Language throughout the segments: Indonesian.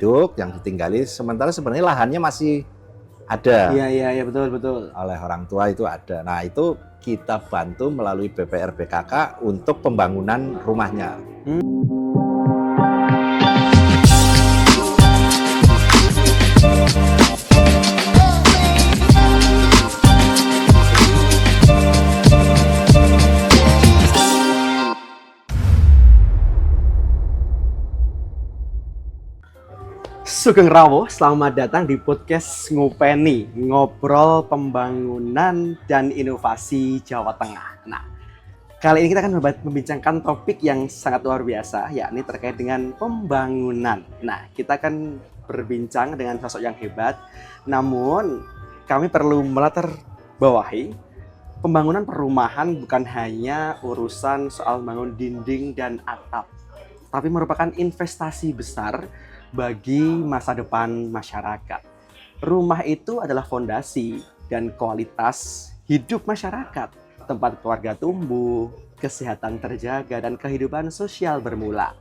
induk yang ditinggali, sementara sebenarnya lahannya masih ada. Iya, betul. Oleh orang tua itu ada. Nah, itu kita bantu melalui BPR BKK untuk pembangunan rumahnya. Sugeng Rawuh, selamat datang di podcast Ngopeni, ngobrol pembangunan dan inovasi Jawa Tengah. Nah, kali ini kita akan membincangkan topik yang sangat luar biasa, yakni terkait dengan pembangunan. Nah, kita akan berbincang dengan sosok yang hebat, namun kami perlu melatar bawahi pembangunan perumahan bukan hanya urusan soal bangun dinding dan atap, tapi merupakan investasi besar bagi masa depan masyarakat. Rumah itu adalah fondasi dan kualitas hidup masyarakat, tempat keluarga tumbuh, kesehatan terjaga, dan kehidupan sosial bermula.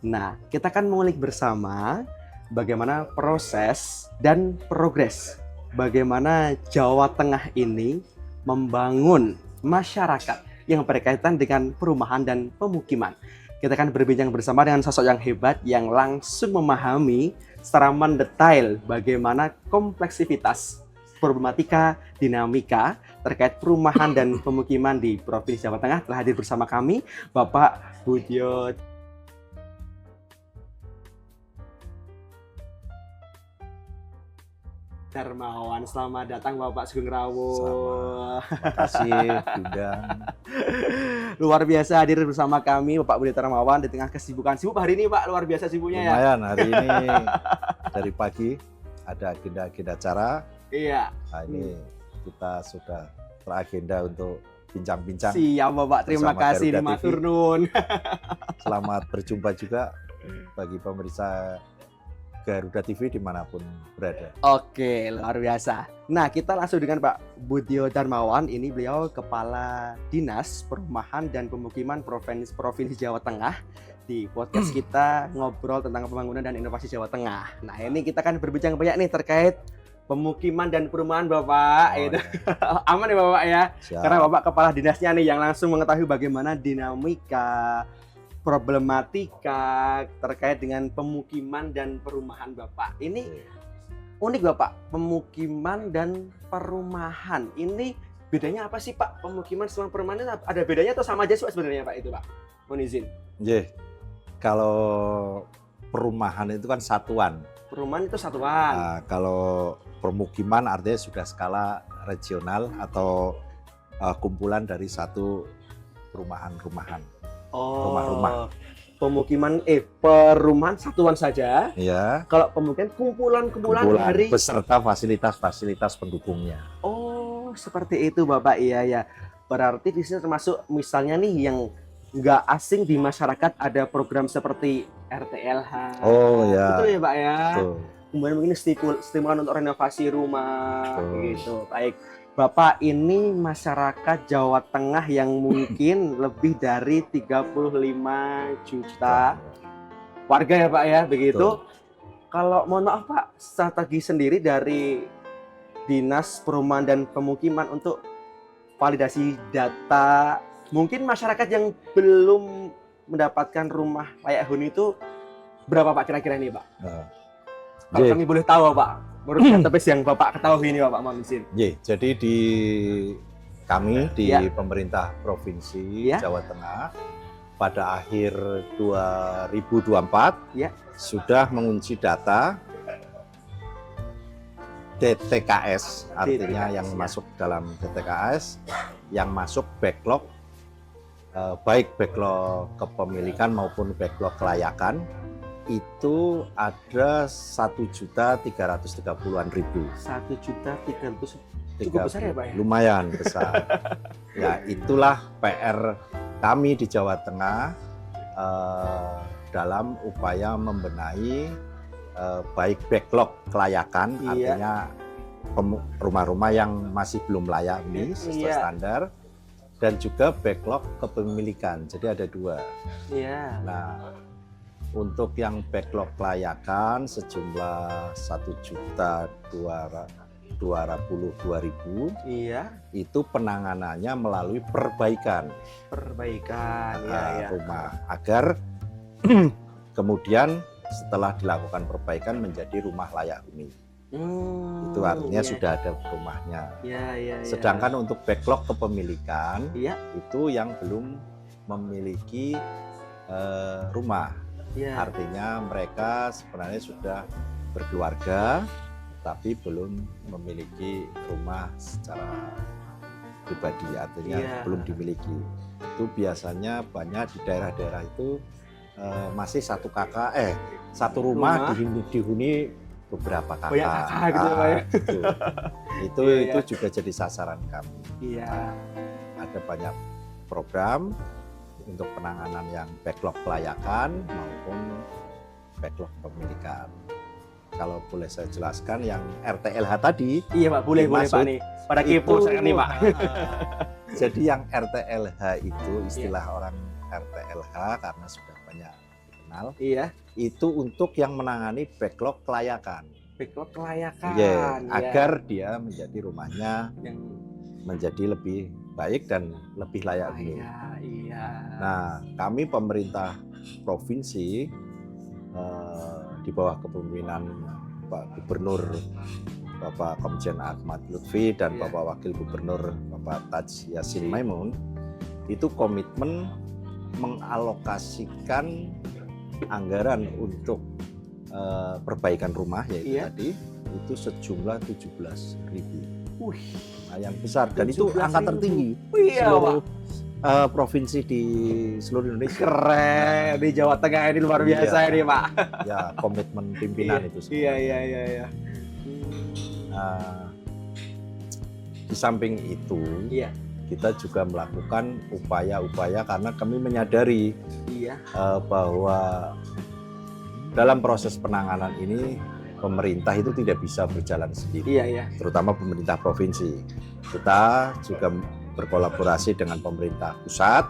Nah, kita akan mengulik bersama bagaimana proses dan progres bagaimana Jawa Tengah ini membangun masyarakat yang berkaitan dengan perumahan dan pemukiman. Kita akan berbincang bersama dengan sosok yang hebat yang langsung memahami secara mendetail bagaimana kompleksitas problematika dinamika terkait perumahan dan pemukiman di Provinsi Jawa Tengah. Telah hadir bersama kami Bapak Budyo Darmawan. Selamat datang Bapak Sugeng Rawuh. Terima kasih, Bunda. Luar biasa hadir bersama kami Bapak Budyo Darmawan di tengah kesibukan. Sibuk hari ini Pak, luar biasa sibuknya ya. Lumayan hari ini dari pagi ada agenda-agenda acara. Iya. Nah, ini kita sudah teragenda untuk bincang-bincang. Siap Bapak, terima kasih di matur nuwun. Selamat berjumpa juga bagi pemirsa Garuda TV dimanapun berada. Oke, luar biasa. Nah, kita langsung dengan Pak Budyo Darmawan. Ini beliau Kepala Dinas Perumahan dan Pemukiman Provinsi Jawa Tengah. Di podcast kita ngobrol tentang pembangunan dan inovasi Jawa Tengah. Nah, ini kita akan berbincang banyak nih terkait pemukiman dan perumahan Bapak. Oh, itu. ya. Aman ya Bapak ya? Siap. Karena Bapak Kepala Dinasnya nih yang langsung mengetahui bagaimana dinamika problematika terkait dengan pemukiman dan perumahan Bapak. Ini unik Bapak, pemukiman dan perumahan. Ini bedanya apa sih Pak? Pemukiman sama perumahan ada bedanya atau sama aja sebenarnya Pak itu Pak? Mohon izin. Kalau perumahan itu kan satuan. Perumahan itu satuan. Nah, kalau pemukiman artinya sudah skala regional atau kumpulan dari satu perumahan-rumahan. Rumah-rumah. Perumahan satuan saja. Iya. Kalau pemukiman kumpulan dari beserta fasilitas-fasilitas pendukungnya. Oh, seperti itu Bapak. Iya. Berarti di sini termasuk misalnya nih yang nggak asing di masyarakat ada program seperti RTLH. Oh ya. Betul ya Pak ya. Betul. Kemudian mungkin stimulan untuk renovasi rumah. Gitu. Baik. Bapak ini masyarakat Jawa Tengah yang mungkin lebih dari 35 juta warga ya Pak ya, begitu. Betul. Kalau mohon maaf Pak, strategi sendiri dari Dinas Perumahan dan Pemukiman untuk validasi data, mungkin masyarakat yang belum mendapatkan rumah layak huni itu berapa Pak kira-kira nih Pak? Kalau kami boleh tahu Pak. Menurut database yang Bapak ketahui ini Bapak mohon izin. Jadi di kami di pemerintah Provinsi Jawa Tengah pada akhir 2024 sudah mengunci data DTKS, artinya yang masuk dalam DTKS, yang masuk backlog, baik backlog kepemilikan maupun backlog kelayakan, itu ada 1.330.000. 1.300.000 cukup besar ya Pak ya? Lumayan besar. Ya itulah PR kami di Jawa Tengah dalam upaya membenahi baik backlog kelayakan, artinya rumah-rumah yang masih belum layak huni sesuai standar, dan juga backlog kepemilikan. Jadi ada dua. Iya. Nah, Untuk yang backlog kelayakan sejumlah 1.222.000 Iya. itu penanganannya melalui perbaikan Ya. rumah agar kemudian setelah dilakukan perbaikan menjadi rumah layak huni. Itu artinya sudah ada rumahnya. Ya. Sedangkan untuk backlog kepemilikan Iya. itu yang belum memiliki rumah. Iya. Artinya mereka sebenarnya sudah berkeluarga tapi belum memiliki rumah secara pribadi, artinya Iya. belum dimiliki. Itu biasanya banyak di daerah-daerah itu masih satu rumah dihuni beberapa kakak. Banyak kakak gitu ya, Pak ya. Itu Iya. juga jadi sasaran kami. Iya. Ada banyak program untuk penanganan yang backlog kelayakan maupun backlog kepemilikan. Kalau boleh saya jelaskan yang RTLH tadi. Iya Pak, boleh Pak nih. Pada kepo saya nih Pak. Jadi yang RTLH itu istilah orang RTLH karena sudah banyak dikenal. Iya. Itu untuk yang menangani backlog kelayakan. Backlog kelayakan. Ya, agar dia menjadi rumahnya yang menjadi lebih baik dan lebih layak huni. Iya. Nah, kami pemerintah provinsi di bawah kepemimpinan Pak Gubernur Bapak Komjen Ahmad Lutfi dan Bapak Wakil Gubernur Bapak Taj Yassin Maimun itu komitmen mengalokasikan anggaran untuk perbaikan rumah yaitu tadi itu sejumlah 17.000. Yang besar dan itu angka tertinggi seluruh provinsi di seluruh Indonesia. Keren, di Jawa Tengah ini luar biasa ini Pak. Ya, komitmen pimpinan itu. Iya. Nah, di samping itu, kita juga melakukan upaya-upaya karena kami menyadari bahwa dalam proses penanganan ini pemerintah itu tidak bisa berjalan sendiri, terutama pemerintah provinsi. Kita juga berkolaborasi dengan pemerintah pusat,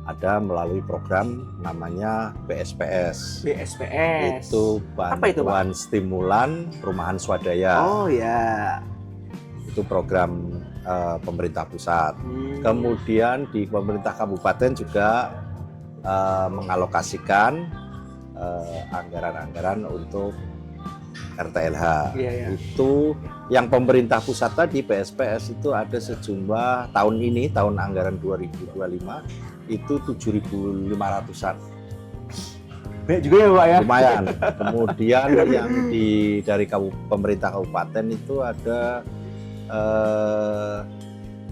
ada melalui program namanya BSPS. Itu bantuan stimulan perumahan swadaya. Oh ya. Itu program pemerintah pusat. Kemudian di pemerintah kabupaten juga mengalokasikan anggaran-anggaran untuk RTLH. Itu yang pemerintah pusat tadi PSPS itu ada sejumlah tahun ini, tahun anggaran 2025 itu 7.500-an. Banyak juga ya Pak ya? Lumayan. Kemudian yang dari pemerintah kabupaten itu ada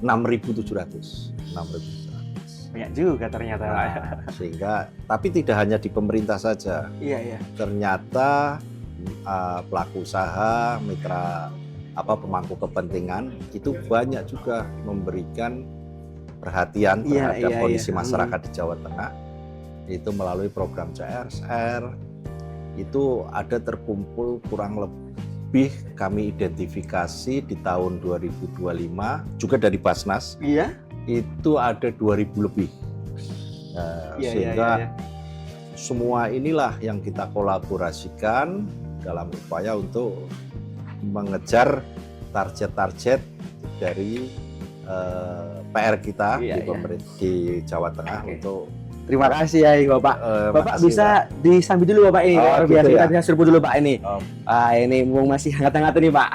6.700. Banyak juga ternyata. Sehingga, tapi tidak hanya di pemerintah saja. Iya. Ternyata pelaku usaha, mitra pemangku kepentingan itu banyak juga memberikan perhatian terhadap kondisi masyarakat di Jawa Tengah. Itu melalui program CSR itu ada terkumpul kurang lebih kami identifikasi di tahun 2025 juga dari Basnas. Itu ada 2.000 lebih. Sehingga semua inilah yang kita kolaborasikan dalam upaya untuk mengejar target-target dari PR kita di Jawa Tengah untuk. Terima kasih ya Bapak. Bapak bisa disambi dulu Bapak ini. Biasa kita bisa serbu dulu Pak ini. Ini mumpung masih hangat-hangat nih Pak.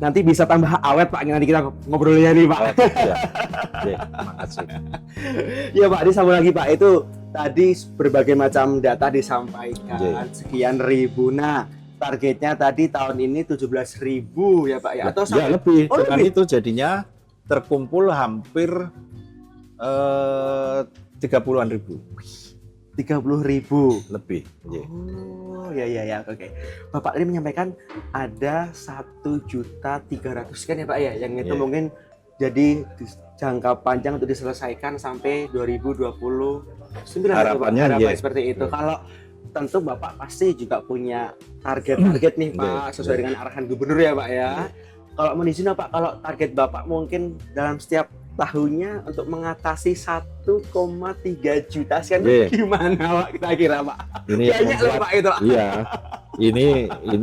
Nanti bisa tambah awet Pak, nanti kita ngobrolnya nih Pak. Terima kasih. Ya Pak, disambung lagi Pak, itu tadi berbagai macam data disampaikan, sekian ribu. Nah, targetnya tadi tahun ini 17.000 ya Pak ya? Atau lebih. Dengan itu jadinya terkumpul hampir 30-an ribu. 30.000 lebih. Oh ya, oke. Bapak tadi menyampaikan ada 1.300.000 kan ya Pak ya, yang itu mungkin jadi jangka panjang untuk diselesaikan sampai 2029. Harapannya seperti itu. Kalau tentu Bapak pasti juga punya target-target nih Pak, sesuai dengan arahan gubernur ya Pak ya. Kalau mohon izin Pak, kalau target Bapak mungkin dalam setiap tahunnya untuk mengatasi 1,3 juta sekian. Iya. Gimana Pak kira-kira Pak? Ini yang Banyak loh membuat- Pak itu. Iya, ini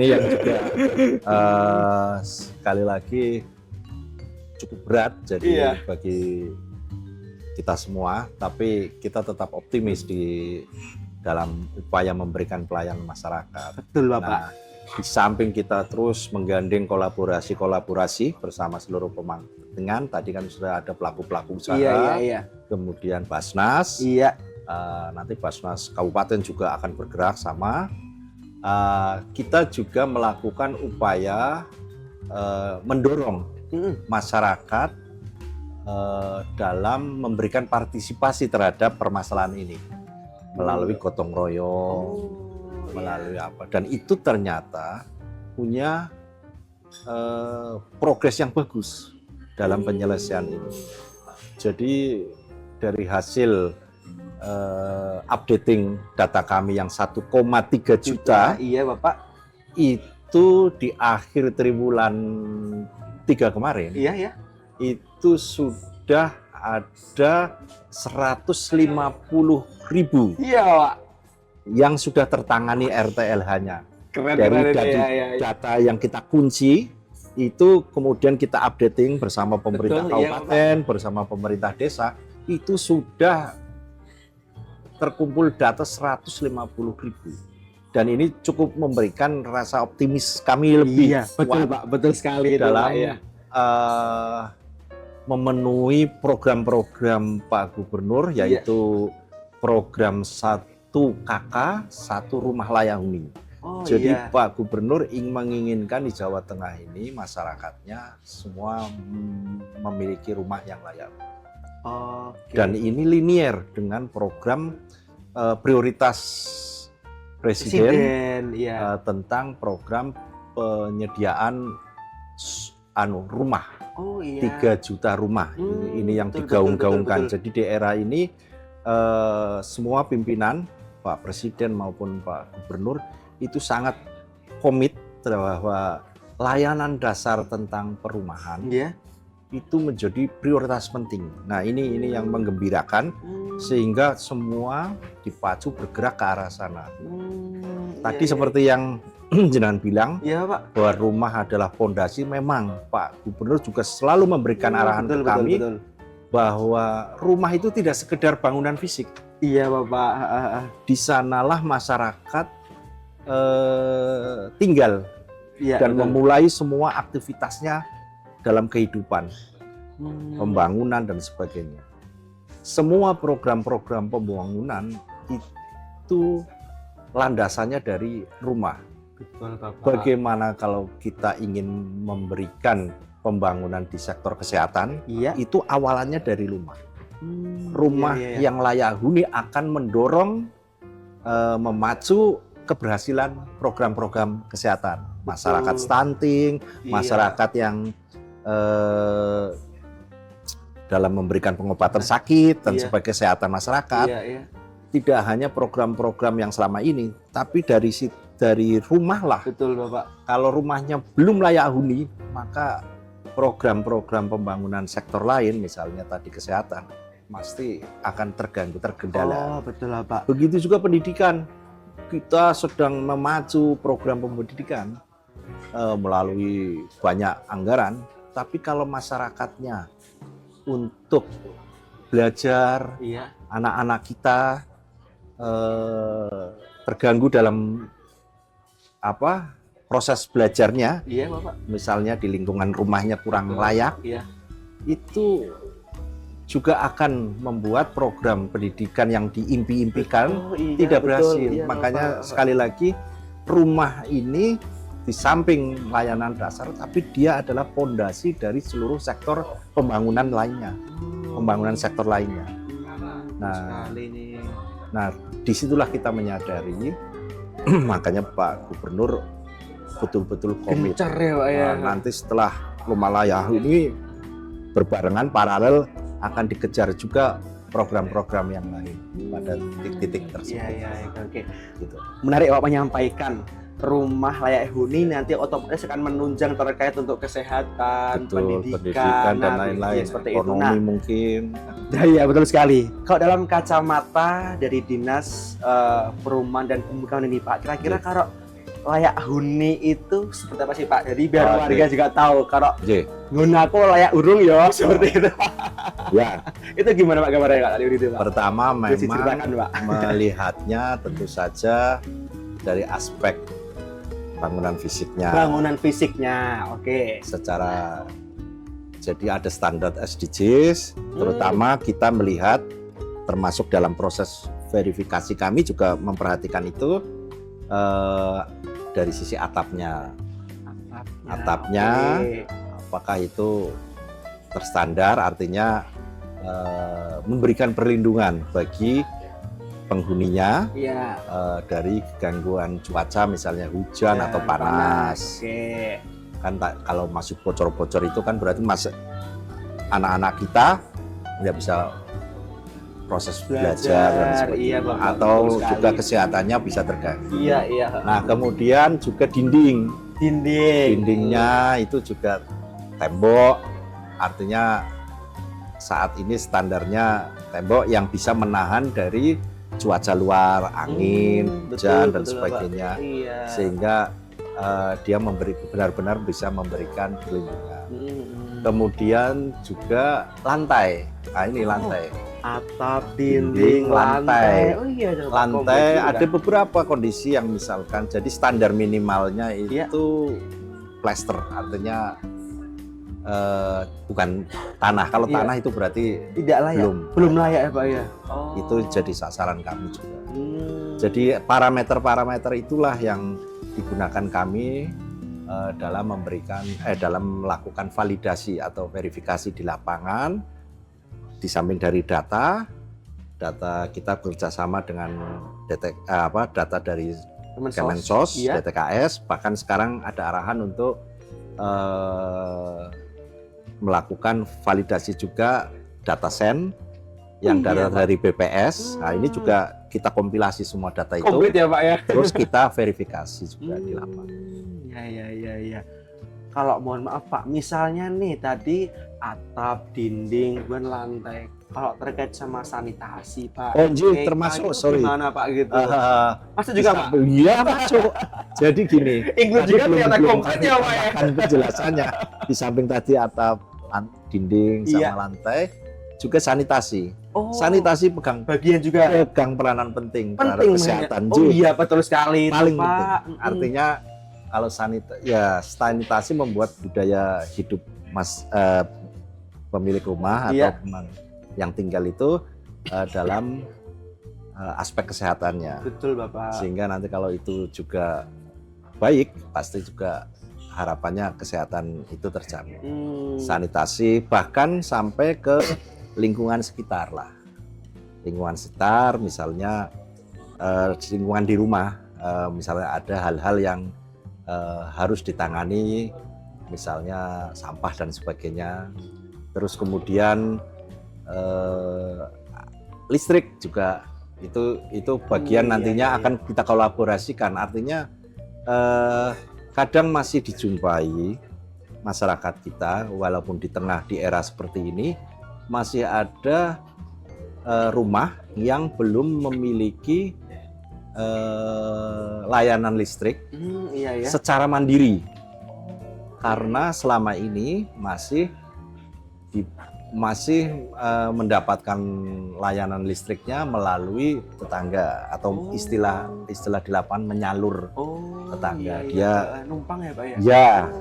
yang juga sekali lagi cukup berat jadi Iya. bagi kita semua, tapi kita tetap optimis di dalam upaya memberikan pelayanan masyarakat. Betul Bapak. Nah, di samping kita terus menggandeng kolaborasi bersama seluruh pemangku kepentingan, tadi kan sudah ada pelaku-pelaku usaha, Iya. kemudian Basnas, Iya. nanti Basnas Kabupaten juga akan bergerak sama. Kita juga melakukan upaya mendorong masyarakat dalam memberikan partisipasi terhadap permasalahan ini melalui gotong royong, melalui apa, dan itu ternyata punya progres yang bagus dalam penyelesaian ini. Jadi dari hasil updating data kami yang 1,3 juta Iya Bapak. itu di akhir triwulan 3 kemarin Iya ya. itu sudah ada 150.000 Iya Pak. yang sudah tertangani RTLH-nya. Keren Dari ya. data yang kita kunci itu kemudian kita updating bersama pemerintah Betul, iya, kabupaten, bersama pemerintah desa, itu sudah terkumpul data 150.000. Dan ini cukup memberikan rasa optimis kami lebih Iya, betul kuat Pak, betul sekali itu, dalam Pak, ya. memenuhi program-program Pak Gubernur, yaitu program 1KK, 1 Rumah Layak Huni. Oh, Jadi iya. Pak Gubernur menginginkan di Jawa Tengah ini masyarakatnya semua memiliki rumah yang layak. Oke. Dan ini linier dengan program prioritas Presiden iya. tentang program penyediaan rumah. Oh iya. 3 juta rumah. Ini yang Betul, digaung-gaungkan. betul. Jadi di era ini semua pimpinan Pak Presiden maupun Pak Gubernur itu sangat komit bahwa layanan dasar tentang perumahan Iya. itu menjadi prioritas penting. Nah, ini yang menggembirakan sehingga semua dipacu bergerak ke arah sana. Tadi seperti yang jenengan bilang, Iya, Pak. bahwa rumah adalah fondasi. Memang Pak Gubernur juga selalu memberikan arahan ke kami bahwa rumah itu tidak sekedar bangunan fisik. Iya, Bapak. Di sanalah masyarakat tinggal Iya, dan betul. memulai semua aktivitasnya dalam kehidupan, pembangunan dan sebagainya. Semua program-program pembangunan itu landasannya dari rumah. Betul, Bapak. Bagaimana kalau kita ingin memberikan pembangunan di sektor kesehatan, Iya. itu awalannya dari rumah. Rumah iya. yang layak huni akan mendorong memacu keberhasilan program-program kesehatan. Masyarakat stunting, masyarakat yang dalam memberikan pengobatan sakit dan sebagai kesehatan masyarakat. Iya. Tidak hanya program-program yang selama ini, tapi dari rumah lah. Betul, Bapak. Kalau rumahnya belum layak huni, maka program-program pembangunan sektor lain, misalnya tadi kesehatan, pasti akan terganggu, tergendala. Oh, betul, Pak. Begitu juga pendidikan. Kita sedang memacu program pendidikan melalui banyak anggaran, tapi kalau masyarakatnya untuk belajar, Iya. anak-anak kita terganggu dalam proses belajarnya, Iya, Bapak. misalnya di lingkungan rumahnya kurang layak, Iya. itu juga akan membuat program pendidikan yang diimpi-impikan tidak berhasil. Iya, Makanya Bapak. sekali lagi rumah ini di samping layanan dasar, tapi dia adalah fondasi dari seluruh sektor pembangunan lainnya, pembangunan sektor lainnya. Nah, disitulah kita menyadari, makanya Pak Gubernur betul-betul komit. Gencar ya, Pak, ya. Nanti setelah rumah layak ini berbarengan paralel akan dikejar juga program-program yang lain pada titik-titik tersebut. Iya, oke. Gitu. Menarik Bapak menyampaikan rumah layak huni nanti otomatis akan menunjang terkait untuk kesehatan, betul, pendidikan dan lain-lain, seperti itu. ekonomi mungkin. Iya betul sekali. Kalau dalam kacamata dari Dinas Perumahan dan Pembangunan ini Pak, kira-kira kalau layak huni itu seperti apa sih Pak? Jadi biar warga juga tahu kalau gunaku layak urung ya seperti itu. Ya. Itu gimana Pak gambarnya Pak tadi itu Pak? Pertama memang melihatnya tentu saja dari aspek bangunan fisiknya. Bangunan fisiknya, oke. Secara jadi ada standar SDGs, terutama kita melihat termasuk dalam proses verifikasi kami juga memperhatikan itu dari sisi atapnya. Atapnya apakah itu terstandar, artinya memberikan perlindungan bagi penghuninya dari gangguan cuaca, misalnya hujan atau panas. Kan kalau masih bocor-bocor itu kan berarti anak-anak kita nggak bisa proses belajar dan sebagainya, atau juga kesehatannya bisa terganggu. Nah kemudian juga dindingnya itu juga tembok, artinya saat ini standarnya tembok yang bisa menahan dari cuaca luar, angin, hujan dan sebagainya, sehingga dia benar-benar bisa memberikan perlindungan. Kemudian juga lantai, nah ini lantai. Atap, dinding, lantai. Lantai ada beberapa kondisi yang misalkan, jadi standar minimalnya itu plester, artinya bukan tanah. Kalau tanah itu berarti tidak layak. Belum layak ya Pak ya. Itu jadi sasaran kami juga. Jadi parameter-parameter itulah yang digunakan kami dalam melakukan validasi atau verifikasi di lapangan. Di samping dari data kita bekerjasama dengan data dari Kemensos, DTKS, bahkan sekarang ada arahan untuk melakukan validasi juga data sen yang dari BPS. Nah ini juga kita kompilasi semua data itu. Komplit ya Pak ya. Terus kita verifikasi juga di lapangan. Ya. Kalau mohon maaf Pak, misalnya nih tadi atap, dinding, bukan lantai. Kalau terkait sama sanitasi Pak. Termasuk, sorry. Gimana Pak gitu? Masuk juga Pak? Iya masuk. Jadi gini. Include juga ternyata komplit ya Pak ya. Penjelasannya di samping tadi atap, dinding sama lantai, juga sanitasi. Sanitasi pegang peranan penting terhadap kesehatan. Iya betul sekali. Paling penting. Artinya kalau sanitasi membuat budaya hidup pemilik rumah atau yang tinggal itu dalam aspek kesehatannya. Betul Bapak. Sehingga nanti kalau itu juga baik, pasti juga harapannya kesehatan itu terjamin. Sanitasi bahkan sampai ke lingkungan sekitar lah. Lingkungan sekitar misalnya lingkungan di rumah, misalnya ada hal-hal yang harus ditangani, misalnya sampah dan sebagainya. Terus kemudian listrik juga itu bagian nantinya akan kita kolaborasikan. Artinya kadang masih dijumpai masyarakat kita, walaupun di era seperti ini masih ada rumah yang belum memiliki layanan listrik secara mandiri, karena selama ini masih mendapatkan layanan listriknya melalui tetangga atau istilah di lapangan menyalur tetangga. Dia numpang ya Pak ya. Ya.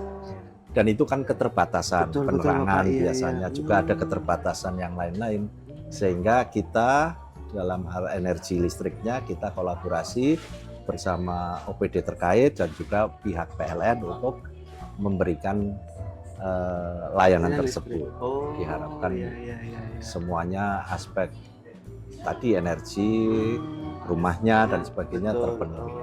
Dan itu kan keterbatasan penerangan biasanya, juga ada keterbatasan yang lain-lain, sehingga kita dalam hal energi listriknya kita kolaborasi bersama OPD terkait dan juga pihak PLN untuk memberikan layanan tersebut. Diharapkan semuanya aspek tadi energi, rumahnya dan sebagainya terpenuhi.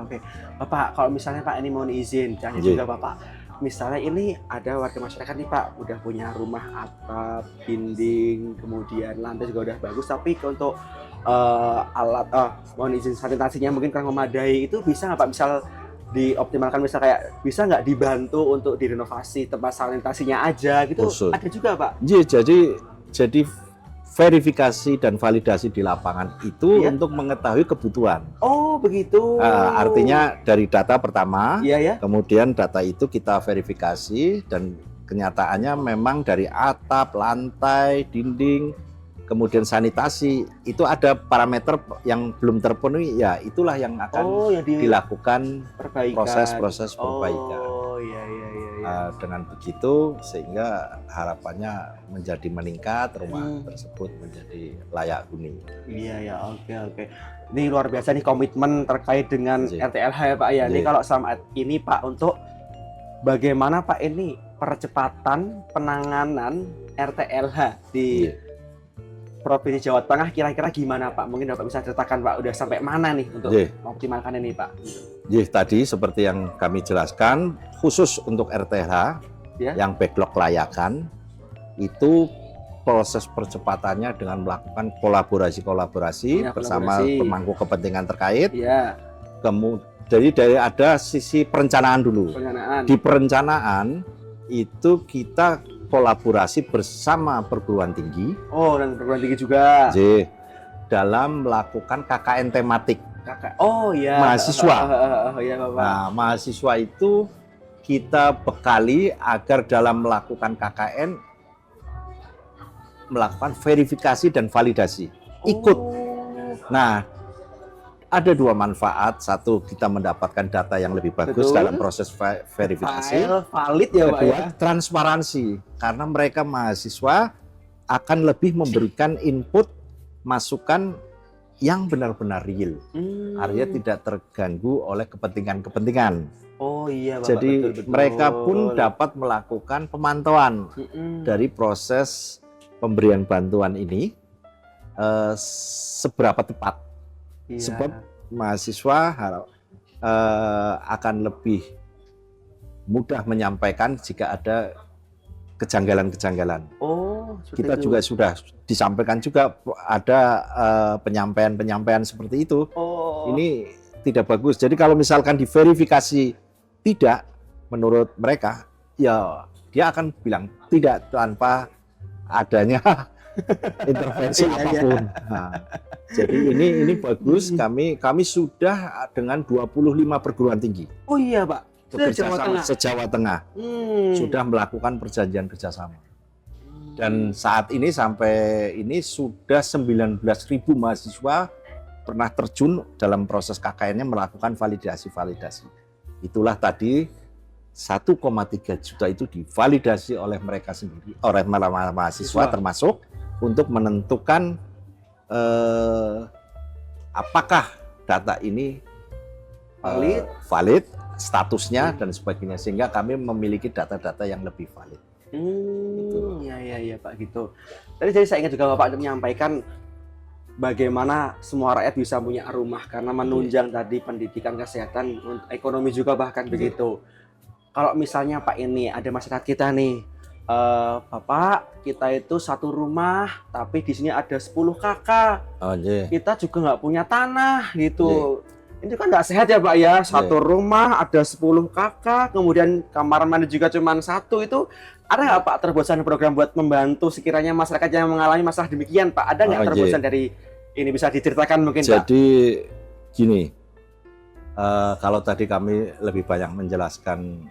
Oke. Bapak, kalau misalnya Pak ini mohon izin, tanya juga Bapak. Misalnya ini ada warga masyarakat nih Pak, udah punya rumah atap, dinding, kemudian lantai juga udah bagus, tapi untuk alat mohon izin sanitasinya mungkin kurang memadai, itu bisa nggak Pak misal dioptimalkan, misal kayak bisa nggak dibantu untuk direnovasi tempat sanitasinya aja gitu? Khusus. Ada juga Pak? Iya, jadi verifikasi dan validasi di lapangan itu Iya. untuk mengetahui kebutuhan. Oh begitu. Artinya dari data pertama, Iya ya. kemudian data itu kita verifikasi dan kenyataannya memang dari atap, lantai, dinding, kemudian sanitasi itu ada parameter yang belum terpenuhi, ya itulah yang akan yang dilakukan perbaikan. proses perbaikan. Oh iya. Dengan begitu sehingga harapannya menjadi meningkat, rumah tersebut menjadi layak huni. Iya ya, oke. Ini luar biasa nih komitmen terkait dengan Iya. RTLH ya Pak ya. Ini kalau sama ini Pak, untuk bagaimana Pak ini percepatan penanganan RTLH di Iya. Provinsi Jawa Tengah kira-kira gimana Pak? Mungkin Bapak bisa ceritakan Pak, udah sampai mana nih untuk Iya. mengoptimalkan ini Pak? Jadi tadi seperti yang kami jelaskan, khusus untuk RTH Ya. yang backlog layakan itu proses percepatannya dengan melakukan kolaborasi Ya, bersama kolaborasi. pemangku kepentingan terkait. Iya, Jadi dari ada sisi perencanaan dulu. pendanaan. Di perencanaan itu kita kolaborasi bersama perguruan tinggi, Oh, dan perguruan tinggi juga. J, dalam melakukan KKN tematik. Kakak. Oh iya. Mahasiswa. Iya Bapak. Nah, mahasiswa itu kita bekali agar dalam melakukan KKN melakukan verifikasi dan validasi. Ikut. Oh, Nah, ada dua manfaat. Satu, kita mendapatkan data yang lebih bagus Betul. dalam proses verifikasi. file valid ya Pak Kedua, ya. transparansi. Karena mereka mahasiswa akan lebih memberikan input, masukan yang benar-benar real. Artinya tidak terganggu oleh kepentingan-kepentingan. Oh iya Bapak. Jadi betul. mereka pun dapat melakukan pemantauan dari proses pemberian bantuan ini seberapa tepat. Iya. Sebab mahasiswa akan lebih mudah menyampaikan jika ada kejanggalan-kejanggalan. Oh, seperti Kita itu. juga sudah disampaikan juga ada penyampaian seperti itu. Oh. Ini tidak bagus. Jadi kalau misalkan diverifikasi tidak menurut mereka, ya dia akan bilang tidak tanpa adanya intervensi Iya, iya. apapun. Nah, jadi ini bagus. Kami sudah dengan 25 perguruan tinggi Oh iya Pak. bekerja Jawa sama Tengah. se-Jawa Tengah sudah melakukan perjanjian kerjasama. Dan saat ini sampai ini sudah 19.000 mahasiswa pernah terjun dalam proses KKN-nya melakukan validasi. Itulah tadi 1,3 juta itu divalidasi oleh mereka sendiri, oleh mahasiswa termasuk untuk menentukan apakah data ini valid, statusnya dan sebagainya, sehingga kami memiliki data-data yang lebih valid. Iya Pak gitu. Tadi saya ingin juga Bapak menyampaikan bagaimana semua rakyat bisa punya rumah karena menunjang tadi pendidikan, kesehatan, ekonomi juga bahkan begitu. Kalau misalnya Pak ini ada masyarakat kita nih, Bapak kita itu satu rumah tapi di sini ada 10 kakak. Oh, yeah. Kita juga nggak punya tanah gitu. Ini kan nggak sehat ya Pak ya, satu rumah ada 10 kakak, kemudian kamar mandi juga cuma satu. Itu ada nggak Pak terobosan program buat membantu sekiranya masyarakat yang mengalami masalah demikian Pak? Ada nggak terobosan dari ini, bisa diceritakan mungkin Pak? Jadi gini, kalau tadi kami lebih banyak menjelaskan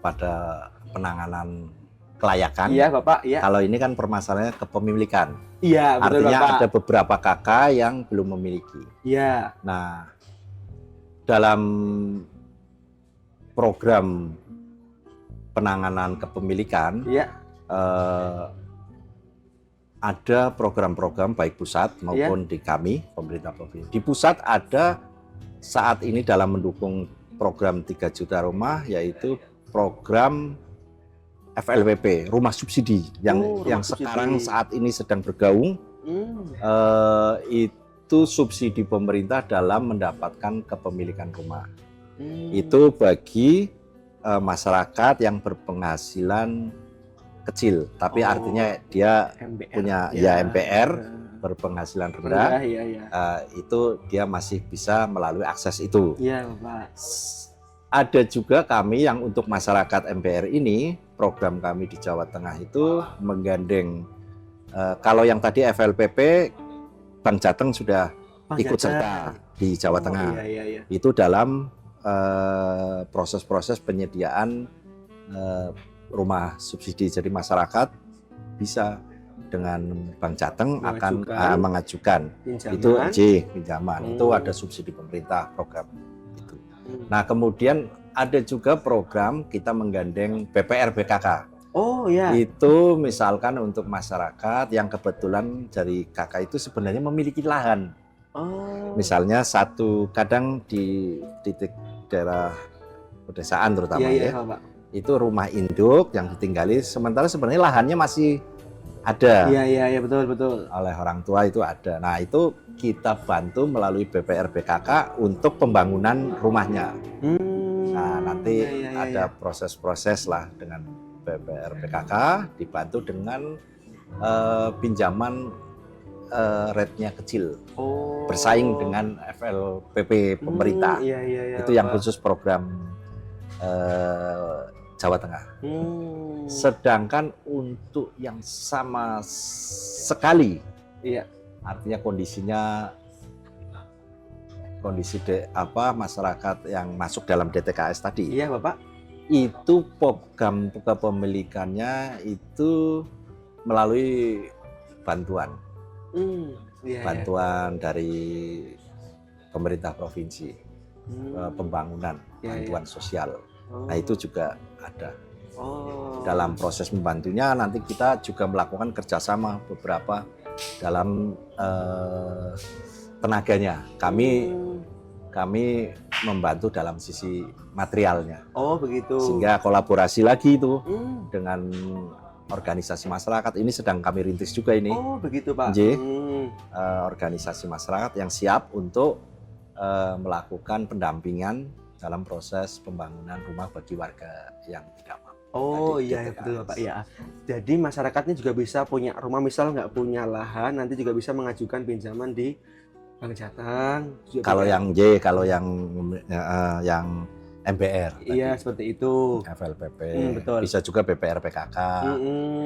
pada penanganan kelayakan. Iya Bapak, iya. Kalau ini kan permasalahannya kepemilikan. Iya, betul Artinya Bapak. ada beberapa kakak yang belum memiliki. Iya. Nah, dalam program penanganan kepemilikan, Iya. ada program-program baik pusat maupun di kami, pemerintah provinsi. Di pusat ada saat ini dalam mendukung program 3 juta rumah, yaitu program FLWP, rumah subsidi, yang sekarang saat ini sedang bergaung. Itu subsidi pemerintah dalam mendapatkan kepemilikan rumah. Itu bagi masyarakat yang berpenghasilan kecil, tapi artinya dia MBR, punya ya MPR, berpenghasilan rendah, itu dia masih bisa melalui akses itu. Iya, Bapak. Ada juga kami yang untuk masyarakat MPR ini, program kami di Jawa Tengah itu menggandeng, kalau yang tadi FLPP, Bank Jateng sudah ikut serta di Jawa Tengah. Itu dalam proses-proses penyediaan rumah subsidi. Jadi masyarakat bisa dengan Bank Jateng akan mengajukan pinjaman. Itu pinjaman. Itu ada subsidi pemerintah program itu. Nah, kemudian ada juga program kita menggandeng BPR BKK. Oh ya. Itu misalkan untuk masyarakat yang kebetulan dari KK itu sebenarnya memiliki lahan. Misalnya kadang di titik daerah pedesaan terutama itu rumah induk yang ditinggali, sementara sebenarnya lahannya masih ada. Iya, betul. Oleh orang tua itu ada. Nah, itu kita bantu melalui BPR BKK untuk pembangunan rumahnya. Nah, nanti ada proses-proses lah dengan BPR BKK dibantu dengan pinjaman rate-nya kecil. Bersaing dengan FLPP pemerintah. Itu yang khusus program Jawa Tengah. Sedangkan untuk yang sama sekali, artinya kondisi masyarakat yang masuk dalam DTKS tadi. Iya, Bapak. Itu program kepemilikannya itu melalui bantuan. Bantuan dari pemerintah provinsi, pembangunan, bantuan sosial. Nah, itu juga ada. Dalam proses membantunya nanti kita juga melakukan kerjasama beberapa dalam tenaganya. Kami membantu dalam sisi materialnya. Begitu. Sehingga kolaborasi lagi itu dengan organisasi masyarakat. Ini sedang kami rintis juga ini. Begitu, Pak. Organisasi masyarakat yang siap untuk melakukan pendampingan dalam proses pembangunan rumah bagi warga yang tidak mampu. Betul, Pak. Ya. Jadi masyarakatnya juga bisa punya rumah, misal nggak punya lahan, nanti juga bisa mengajukan pinjaman di Bank Jateng. Kalau yang MPR. Iya, seperti itu. FLPP. Betul. Bisa juga BPR PKK.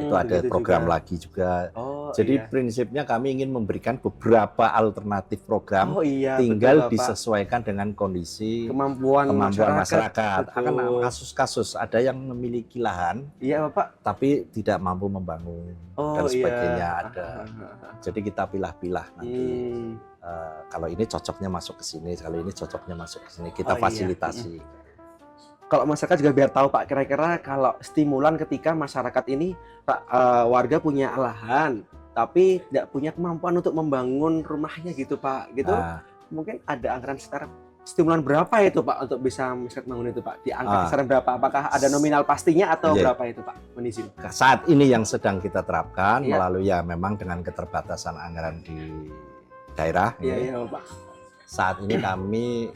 Itu ada program juga lagi juga. Jadi prinsipnya kami ingin memberikan beberapa alternatif program. Tinggal betul, disesuaikan dengan kondisi kemampuan masyarakat. Akan kasus-kasus ada yang memiliki lahan. Iya, Bapak. Tapi tidak mampu membangun dan sebagainya ada. Jadi kita pilah-pilah nanti. Kalau ini cocoknya masuk ke sini, kalau ini cocoknya masuk ke sini, kita fasilitasi. Kalau masyarakat juga biar tahu, Pak, kira-kira kalau stimulan ketika masyarakat ini warga punya lahan tapi tidak punya kemampuan untuk membangun rumahnya gitu, Pak, gitu. Mungkin ada anggaran sekitar stimulan berapa itu, Pak, untuk bisa bangun itu, Pak? Di angka kisaran berapa? Apakah ada nominal pastinya atau berapa itu, Pak? Kondisi saat ini yang sedang kita terapkan melalui memang dengan keterbatasan anggaran di daerah. Iya, Pak. Saat ini kami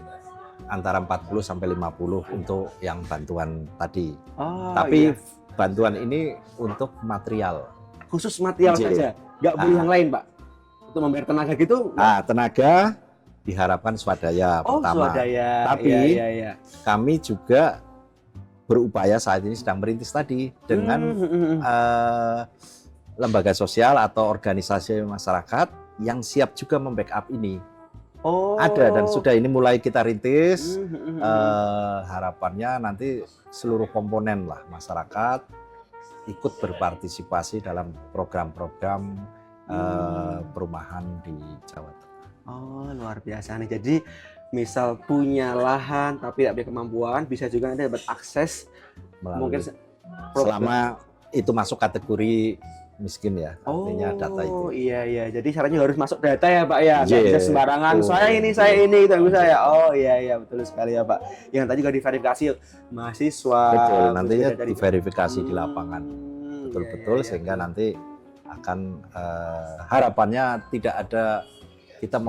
antara 40 sampai 50 untuk yang bantuan tadi. Tapi bantuan ini untuk material. Khusus material saja, nggak beli yang lain, Pak? Untuk membayar tenaga gitu? Tenaga diharapkan swadaya pertama. Swadaya. Tapi kami juga berupaya saat ini sedang merintis tadi dengan lembaga sosial atau organisasi masyarakat yang siap juga membackup ini. Ada dan sudah ini mulai kita rintis. Harapannya nanti seluruh komponen lah masyarakat ikut berpartisipasi dalam program-program perumahan di Jawa Tengah. Luar biasa nih. Jadi misal punya lahan tapi tidak punya kemampuan, bisa juga Anda dapat akses mungkin selama itu masuk kategori miskin ya, artinya data itu. Iya. Jadi syaratnya harus masuk data ya, Pak ya. Nggak bisa sembarangan. Saya ini itu saya. Iya, betul sekali ya, Pak. Yang tadi juga diverifikasi mahasiswa. Betul, nantinya diverifikasi di lapangan. Betul-betul sehingga nanti akan harapannya tidak ada kita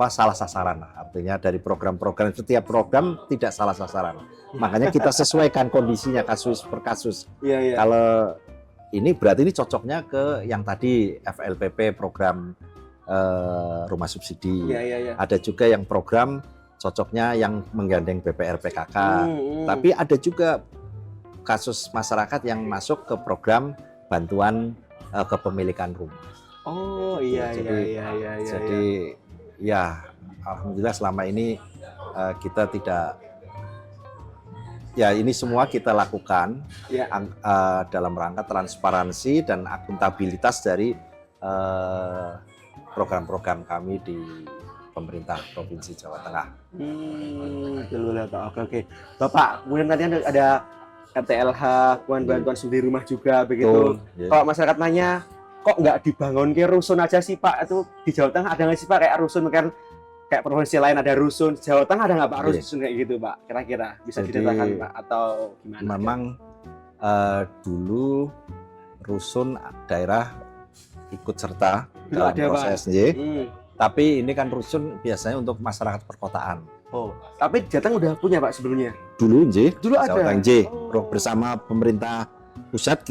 salah sasaran. Artinya dari program-program, setiap program tidak salah sasaran. Makanya kita sesuaikan kondisinya kasus per kasus. Kalau ini berarti ini cocoknya ke yang tadi FLPP program rumah subsidi. Ada juga yang program cocoknya yang menggandeng BPR PKK. Tapi ada juga kasus masyarakat yang masuk ke program bantuan kepemilikan rumah. Oh iya. Jadi ya alhamdulillah selama ini kita tidak, ya ini semua kita lakukan dalam rangka transparansi dan akuntabilitas dari program-program kami di pemerintah Provinsi Jawa Tengah. Oke. Bapak, kemudian nanti ada RTLH, bantuan subsidi rumah juga begitu. Kalau masyarakat nanya, kok nggak dibangun ke rusun aja sih Pak? Itu di Jawa Tengah ada nggak sih Pak kayak rusun, kan kayak provinsi lain ada rusun, Jawa Tengah ada nggak Pak rusun kayak gitu Pak? Kira-kira bisa diceritakan Pak atau gimana? Memang dulu rusun daerah ikut serta dalam proses tapi ini kan rusun biasanya untuk masyarakat perkotaan. Tapi Jateng udah punya Pak sebelumnya? Dulu ada. Jateng bersama pemerintah pusat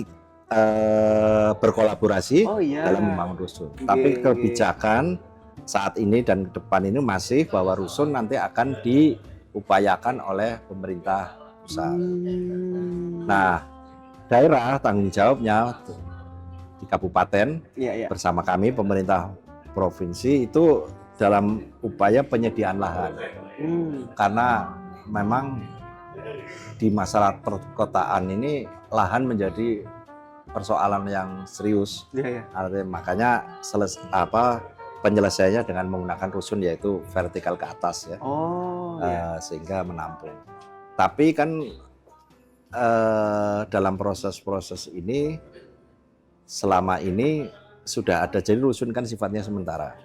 berkolaborasi dalam membangun rusun. Tapi kebijakan saat ini dan ke depan ini masih bahwa rusun nanti akan diupayakan oleh pemerintah pusat. Nah, daerah tanggung jawabnya di kabupaten bersama kami pemerintah provinsi itu dalam upaya penyediaan lahan. Karena memang di masyarakat perkotaan ini lahan menjadi persoalan yang serius. Artinya makanya penyelesaiannya dengan menggunakan rusun, yaitu vertikal ke atas ya. Sehingga menampung. Tapi kan dalam proses-proses ini selama ini sudah ada, jadi rusun kan sifatnya sementara.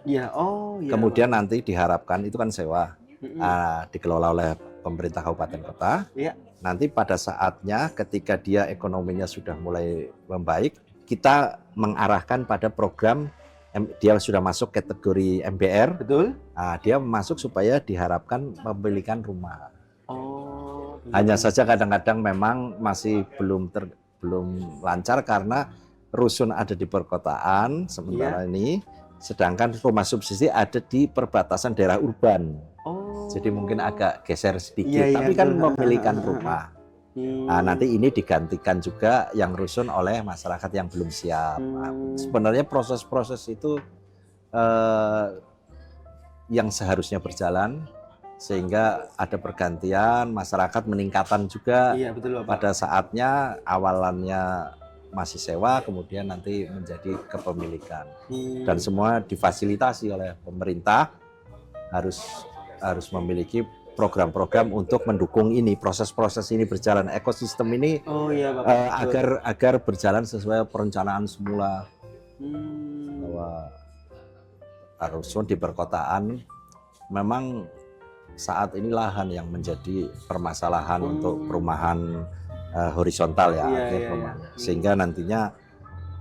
Kemudian nanti diharapkan itu kan sewa, dikelola oleh pemerintah kabupaten kota. Nanti pada saatnya ketika dia ekonominya sudah mulai membaik, kita mengarahkan pada program, dia sudah masuk kategori MBR. Betul. Dia masuk supaya diharapkan memiliki rumah. Hanya saja kadang-kadang memang masih belum lancar karena rusun ada di perkotaan sementara ini, sedangkan rumah subsidi ada di perbatasan daerah urban. Jadi mungkin agak geser sedikit, tapi kan memiliki rumah. Nanti ini digantikan juga yang rusun oleh masyarakat yang belum siap. Sebenarnya proses-proses itu yang seharusnya berjalan sehingga ada pergantian, masyarakat meningkatan juga. Pada saatnya awalannya masih sewa, kemudian nanti menjadi kepemilikan. Dan semua difasilitasi oleh pemerintah, harus memiliki program-program untuk mendukung ini, proses-proses ini berjalan, ekosistem ini agar berjalan sesuai perencanaan semula. Bahwa rusun di perkotaan memang saat ini lahan yang menjadi permasalahan untuk perumahan horizontal sehingga nantinya,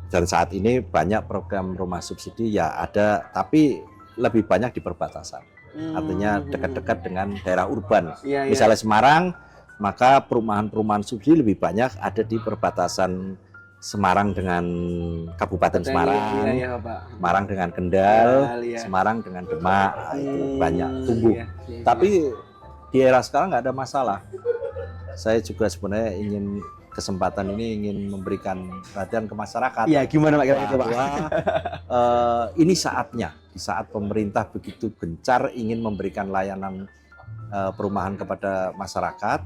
dan saat ini banyak program rumah subsidi ada, tapi lebih banyak di perbatasan, artinya dekat-dekat dengan daerah urban. Misalnya Semarang, maka perumahan-perumahan subsidi lebih banyak ada di perbatasan Semarang dengan Kabupaten Semarang, Semarang dengan Kendal, Semarang dengan Demak, itu banyak tumbuh. Tapi di era sekarang nggak ada masalah. Saya juga sebenarnya kesempatan ini ingin memberikan perhatian ke masyarakat. Gimana Pak? Ini saatnya, di saat pemerintah begitu gencar ingin memberikan layanan perumahan kepada masyarakat,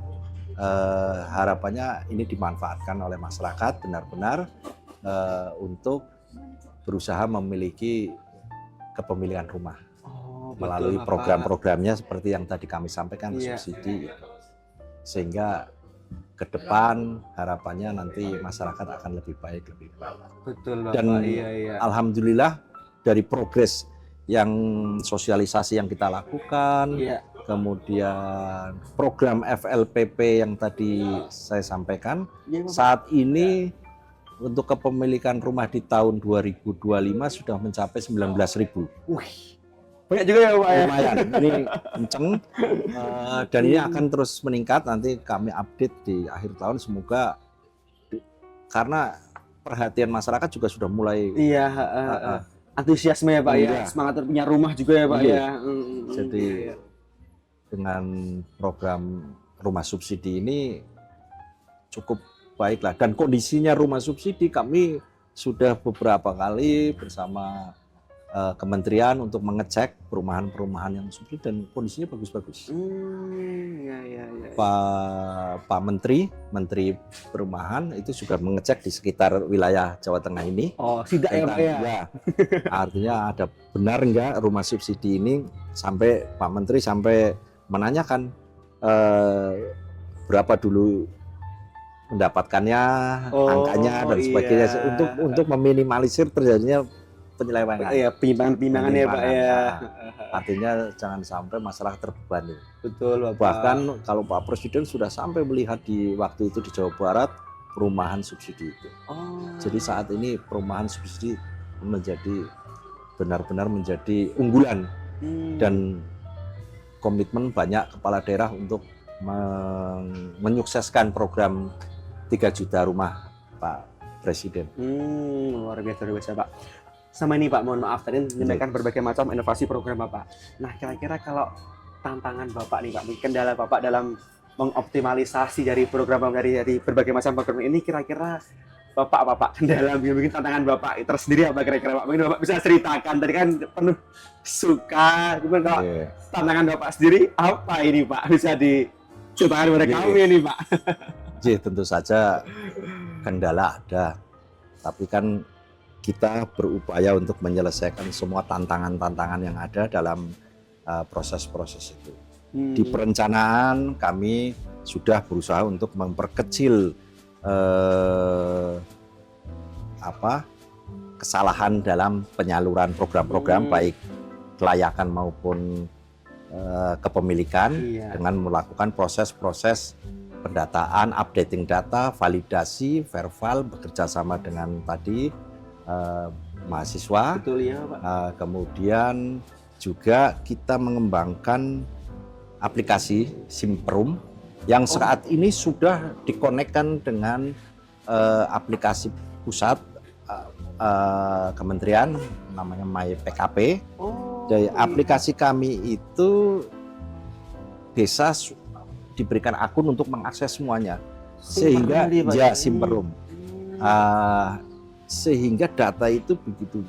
harapannya ini dimanfaatkan oleh masyarakat benar-benar untuk berusaha memiliki kepemilikan rumah melalui program-programnya seperti yang tadi kami sampaikan, subsidi. Sehingga ke depan harapannya nanti masyarakat akan lebih baik. Betul Bapak. Dan alhamdulillah dari progres yang sosialisasi yang kita lakukan, kemudian program FLPP yang tadi saya sampaikan, saat ini untuk kepemilikan rumah di tahun 2025 sudah mencapai 19.000. Banyak juga ya Pak. Lumayan, ini kenceng, dan ini akan terus meningkat. Nanti kami update di akhir tahun, semoga karena perhatian masyarakat juga sudah mulai antusiasme ya Pak ya, semangat punya rumah juga ya Pak ya. Jadi dengan program rumah subsidi ini cukup baiklah, dan kondisinya rumah subsidi kami sudah beberapa kali bersama kementerian untuk mengecek perumahan-perumahan yang subsidi dan kondisinya bagus-bagus. Pak Menteri Perumahan itu juga mengecek di sekitar wilayah Jawa Tengah ini. Oh, tidak ya Pak ya? Ya, artinya ada benar enggak rumah subsidi ini, sampai Pak Menteri sampai menanyakan berapa dulu mendapatkannya, angkanya dan sebagainya, untuk meminimalisir terjadinya penyelewengan. Ya, penyimpangan ya Pak ya. Artinya jangan sampai masyarakat terbebani. Betul Bapak. Bahkan kalau Pak Presiden sudah sampai melihat di waktu itu di Jawa Barat perumahan subsidi itu. Jadi saat ini perumahan subsidi menjadi benar-benar menjadi unggulan, dan komitmen banyak kepala daerah untuk menyukseskan program 3 juta rumah Pak Presiden. Luar biasa Pak. Sama ini Pak, mohon maaf tadi menyampaikan berbagai macam inovasi program Bapak. Nah, kira-kira kalau tantangan Bapak nih Pak, kendala Bapak dalam mengoptimalisasi dari program dari berbagai macam program ini, kira-kira Bapak kendala mungkin tantangan Bapak tersendiri apa kira-kira Pak? Mungkin Bapak bisa ceritakan, tadi kan penuh suka, gimana kalau tantangan Bapak sendiri apa ini Pak? Bisa diceritakan kepada kami ini Pak. Tentu saja kendala ada, tapi kan kita berupaya untuk menyelesaikan semua tantangan-tantangan yang ada dalam proses-proses itu. Di perencanaan kami sudah berusaha untuk memperkecil kesalahan dalam penyaluran program-program, baik kelayakan maupun kepemilikan, dengan melakukan proses-proses pendataan, updating data, validasi, verbal, bekerja sama dengan tadi mahasiswa. Betul ya Pak. Kemudian juga kita mengembangkan aplikasi Simperum yang saat ini sudah dikonekkan dengan aplikasi pusat kementerian, namanya MyPKP. Dari aplikasi kami itu desa diberikan akun untuk mengakses semuanya, sehingga Simperum. Sehingga data itu begitu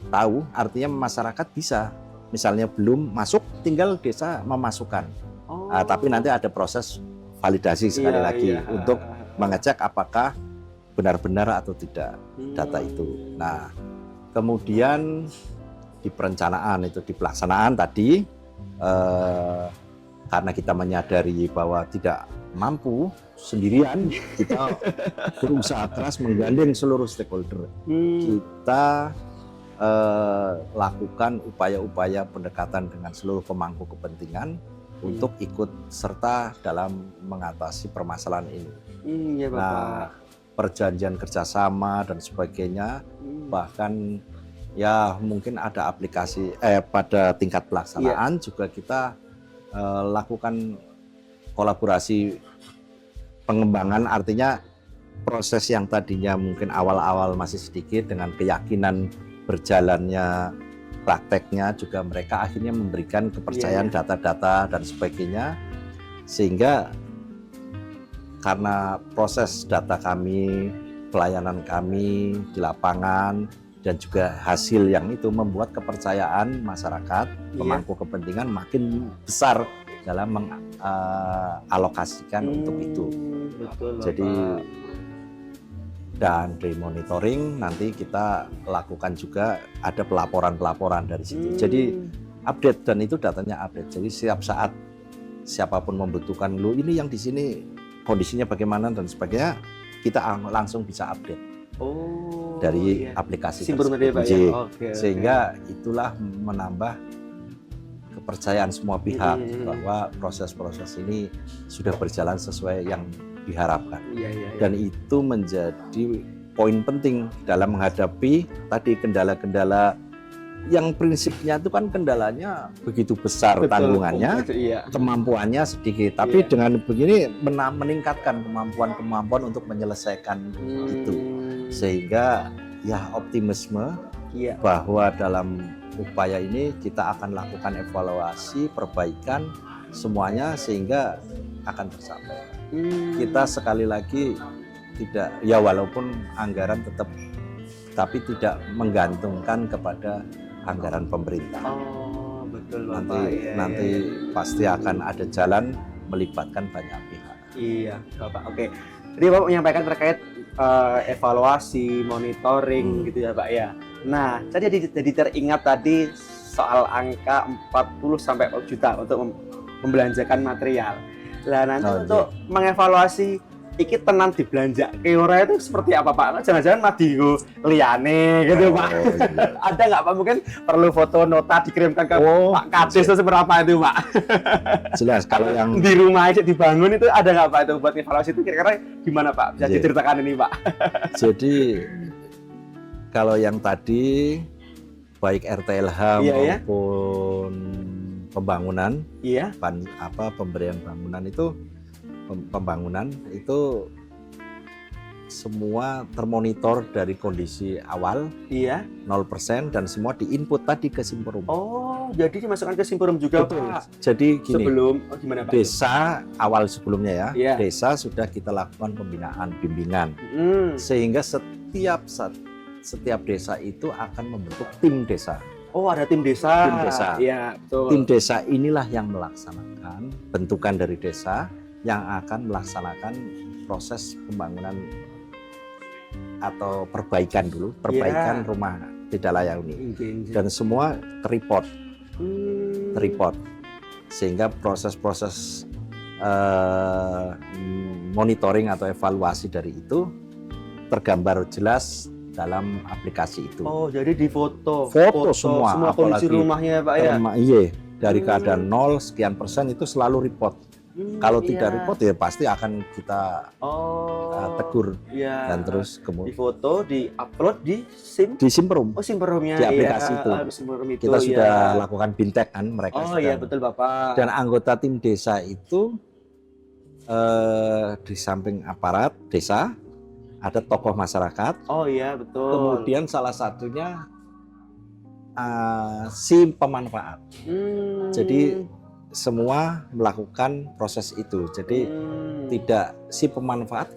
tahu, artinya masyarakat bisa, misalnya belum masuk, tinggal desa memasukkan. Tapi nanti ada proses validasi sekali lagi untuk mengecek apakah benar-benar atau tidak data itu. Nah, kemudian di perencanaan itu, di pelaksanaan tadi, karena kita menyadari bahwa tidak mampu sendirian, kita berusaha keras menggandeng seluruh stakeholder. Kita lakukan upaya-upaya pendekatan dengan seluruh pemangku kepentingan untuk ikut serta dalam mengatasi permasalahan ini. Nah, perjanjian kerjasama dan sebagainya, bahkan ya mungkin ada aplikasi pada tingkat pelaksanaan juga kita lakukan kolaborasi pengembangan, artinya proses yang tadinya mungkin awal-awal masih sedikit, dengan keyakinan berjalannya prakteknya juga mereka akhirnya memberikan kepercayaan data-data dan sebagainya, sehingga karena proses data kami, pelayanan kami di lapangan dan juga hasil yang itu membuat kepercayaan masyarakat, pemangku kepentingan makin besar dalam mengalokasikan untuk itu. Betul, jadi dan dari monitoring nanti kita lakukan juga ada pelaporan dari situ. Jadi update, dan itu datanya update. Jadi setiap saat siapapun membutuhkan, lo ini yang di sini kondisinya bagaimana dan sebagainya, kita langsung bisa update dari aplikasi tersebut. Sehingga itulah menambah kepercayaan semua pihak bahwa proses-proses ini sudah berjalan sesuai yang diharapkan. Dan itu menjadi poin penting dalam menghadapi tadi kendala-kendala yang prinsipnya itu kan kendalanya begitu besar, tanggungannya, kemampuannya sedikit, tapi dengan begini meningkatkan kemampuan untuk menyelesaikan itu, sehingga ya optimisme Iya. bahwa dalam upaya ini kita akan lakukan evaluasi, perbaikan semuanya sehingga akan tercapai. Kita sekali lagi tidak, ya walaupun anggaran tetap, tapi tidak menggantungkan kepada anggaran pemerintah. Oh, betul Bapak. Nanti pasti akan ada jalan melibatkan banyak pihak. Iya, Bapak. Oke. Jadi Bapak menyampaikan terkait evaluasi, monitoring gitu ya, Pak ya. Nah, saya jadi teringat tadi soal angka 40 sampai 4 juta untuk membelanjakan material. Lah nanti untuk mengevaluasi iki tenan dibelanja ora itu seperti apa Pak? Jangan-jangan madigo liyane gitu Pak. Iya. Ada nggak Pak, mungkin perlu foto nota dikirimkan ke Pak Kades itu seberapa itu Pak? Jelas kalau yang di rumah aja dibangun itu ada nggak Pak itu buat evaluasi itu kira-kira gimana Pak? Bisa diceritakan ini Pak? Jadi kalau yang tadi baik RTLH maupun pembangunan, pemberian bangunan itu pembangunan itu semua termonitor dari kondisi awal 0% dan semua diinput tadi ke Simperum. Oh, jadi dimasukkan ke Simperum juga Pak. Jadi gini, gimana Pak? Desa awal sebelumnya desa sudah kita lakukan pembinaan bimbingan sehingga setiap desa itu akan membentuk tim desa. Oh, ada tim desa. Tim desa. Iya, betul. Tim desa inilah yang melaksanakan bentukan dari desa yang akan melaksanakan proses pembangunan atau perbaikan rumah tidak layak huni. Dan semua terreport. Sehingga proses-proses monitoring atau evaluasi dari itu tergambar jelas dalam aplikasi itu. Oh, jadi di foto semua kondisi rumahnya Pak ya? Iya, dari keadaan 0 sekian persen itu selalu report. Kalau tidak report ya pasti akan kita tegur dan terus kemudian di foto, di upload di Simperum. Oh, Simperumnya di aplikasi itu. Kita sudah lakukan bintek kan mereka. Oh iya betul Bapak. Dan anggota tim desa itu di samping aparat desa ada tokoh masyarakat. Oh iya betul. Kemudian salah satunya si pemanfaat. Jadi semua melakukan proses itu. Jadi tidak si pemanfaat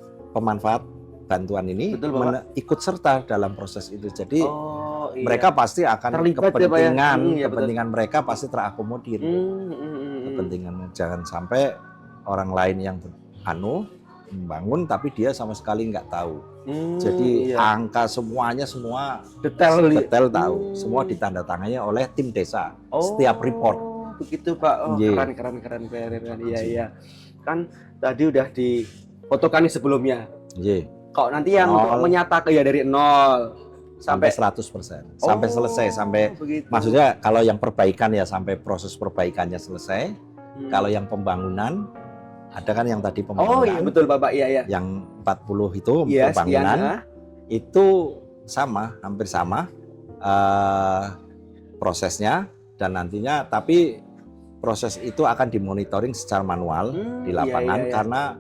bantuan ini ikut serta dalam proses itu. Jadi mereka pasti akan terlibat, kepentingan mereka pasti terakomodir. Kepentingan jangan sampai orang lain yang membangun tapi dia sama sekali nggak tahu. Jadi angka semuanya semua detail tahu. Semua ditandatangani oleh tim desa. Setiap report. Begitu Pak. Oh, keren. Iya. Kan tadi udah difotokan sebelumnya. Kok nanti yang untuk menyatakan ya dari 0 sampai 100%. Sampai selesai maksudnya kalau yang perbaikan ya sampai proses perbaikannya selesai. Kalau yang pembangunan ada kan yang tadi pembangunan. Oh iya betul Bapak, iya. Yang 40 itu pembangunan itu hampir sama prosesnya dan nantinya tapi proses itu akan dimonitoring secara manual di lapangan karena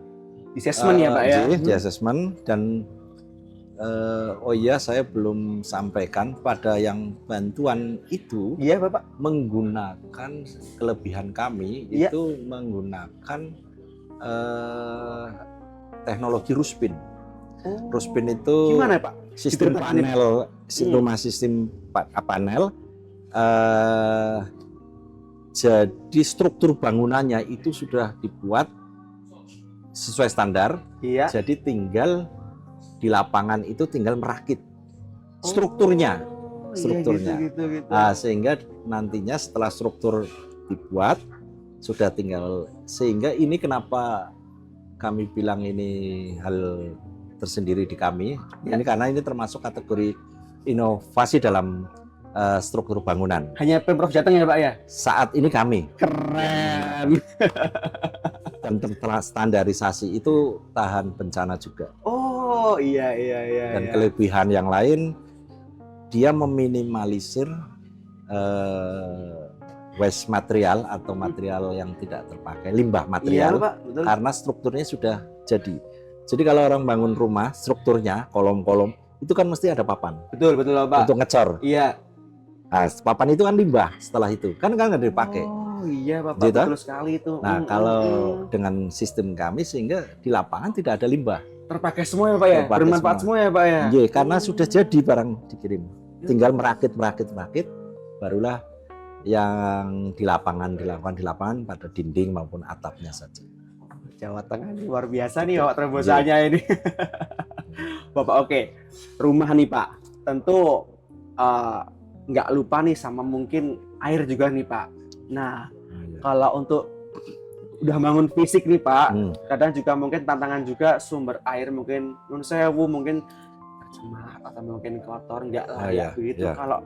di assessment ya Pak ya. Di assessment dan saya belum sampaikan pada yang bantuan itu Bapak menggunakan kelebihan kami itu menggunakan teknologi Ruspin. Ruspin itu gimana Pak? Sistem panel, sistem panel. Jadi struktur bangunannya itu sudah dibuat sesuai standar. Jadi tinggal di lapangan itu tinggal merakit strukturnya. Gitu. Sehingga nantinya setelah struktur dibuat sudah tinggal, sehingga ini kenapa kami bilang ini hal tersendiri di kami. Ini karena ini termasuk kategori inovasi dalam struktur bangunan. Hanya Pemprov Jateng ya Pak ya? Saat ini kami. Keren. Dan terstandarisasi itu tahan bencana juga. Oh iya. Dan kelebihan yang lain, dia meminimalisir waste material atau material yang tidak terpakai, limbah material, Pak, betul. Karena strukturnya sudah jadi. Jadi kalau orang bangun rumah, strukturnya kolom-kolom itu kan mesti ada papan Betul Pak. untuk ngecor. Iya. Nah, papan itu kan limbah setelah itu kan nggak dipakai. Oh iya Bapak, Gitu? betul sekali itu. Nah, kalau dengan sistem kami sehingga di lapangan tidak ada limbah. Terpakai semua ya Pak ya? Terpakai Bermanfaat semua ya Pak ya? Iya, karena sudah jadi barang dikirim. Tinggal merakit, barulah yang di lapangan dilakukan di lapangan pada dinding maupun atapnya saja. Jawa Tengah ini luar biasa nih Pak terobosannya ini. Bapak, oke. Rumah nih Pak, tentu nggak lupa nih sama mungkin air juga nih Pak. Nah, kalau untuk udah bangun fisik nih Pak, kadang juga mungkin tantangan juga sumber air mungkin nun sewu mungkin tercemar atau mungkin kotor nggak layak begitu. Kalau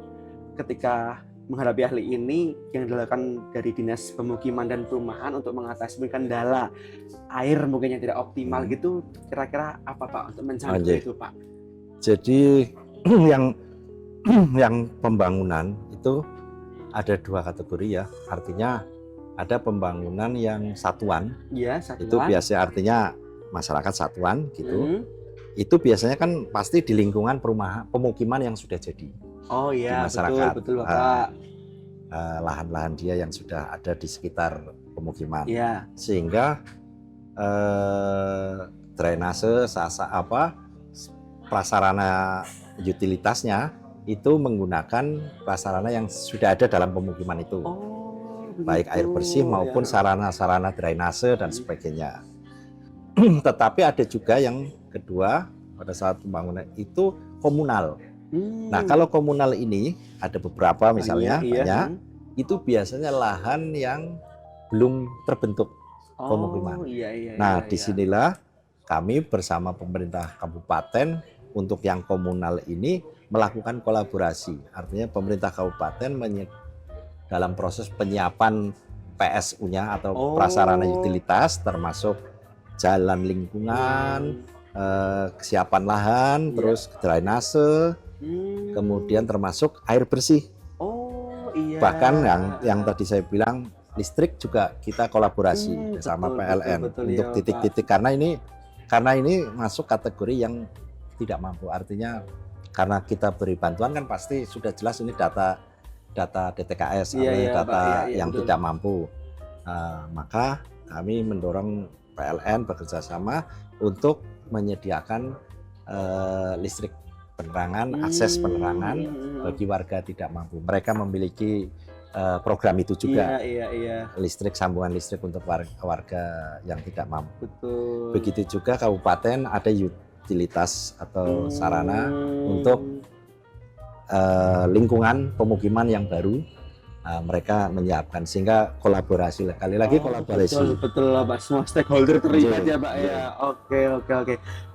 ketika menghadapi hal ini yang dilakukan dari Dinas Pemukiman dan Perumahan untuk mengatasi kendala air mungkin yang tidak optimal gitu, kira-kira apa Pak untuk mencari itu Pak? Jadi yang pembangunan itu ada 2 kategori ya, artinya ada pembangunan yang satuan. Iya, satuan. Itu biasanya artinya masyarakat satuan gitu. Itu biasanya kan pasti di lingkungan pemukiman yang sudah jadi. Oh iya, masyarakat, betul Bapak. Lahan-lahan dia yang sudah ada di sekitar pemukiman. Iya. Sehingga drainase, prasarana utilitasnya itu menggunakan prasarana yang sudah ada dalam pemukiman itu. Baik air bersih maupun sarana-sarana drainase dan sebagainya. Tetapi ada juga yang kedua pada saat pembangunan itu komunal. Nah, kalau komunal ini ada beberapa misalnya banyak, itu biasanya lahan yang belum terbentuk pemukiman. Nah, disinilah kami bersama pemerintah kabupaten untuk yang komunal ini melakukan kolaborasi. Artinya pemerintah kabupaten dalam proses penyiapan PSU-nya atau prasarana utilitas termasuk jalan lingkungan, kesiapan lahan, terus drainase, kemudian termasuk air bersih. Bahkan yang tadi saya bilang listrik juga kita kolaborasi bersama PLN untuk titik-titik karena ini masuk kategori yang tidak mampu. Artinya karena kita beri bantuan kan pasti sudah jelas ini data DTKS, yang betul. Tidak mampu. Maka kami mendorong PLN bekerja sama untuk menyediakan listrik penerangan, akses penerangan bagi warga tidak mampu. Mereka memiliki program itu juga, listrik, sambungan listrik untuk warga yang tidak mampu. Betul. Begitu juga kabupaten ada utilitas atau sarana untuk lingkungan pemukiman yang baru. Mereka menyiapkan sehingga kolaborasi, kali lagi kolaborasi. Betul Pak, semua stakeholder terlibat ya Pak ya. Oke.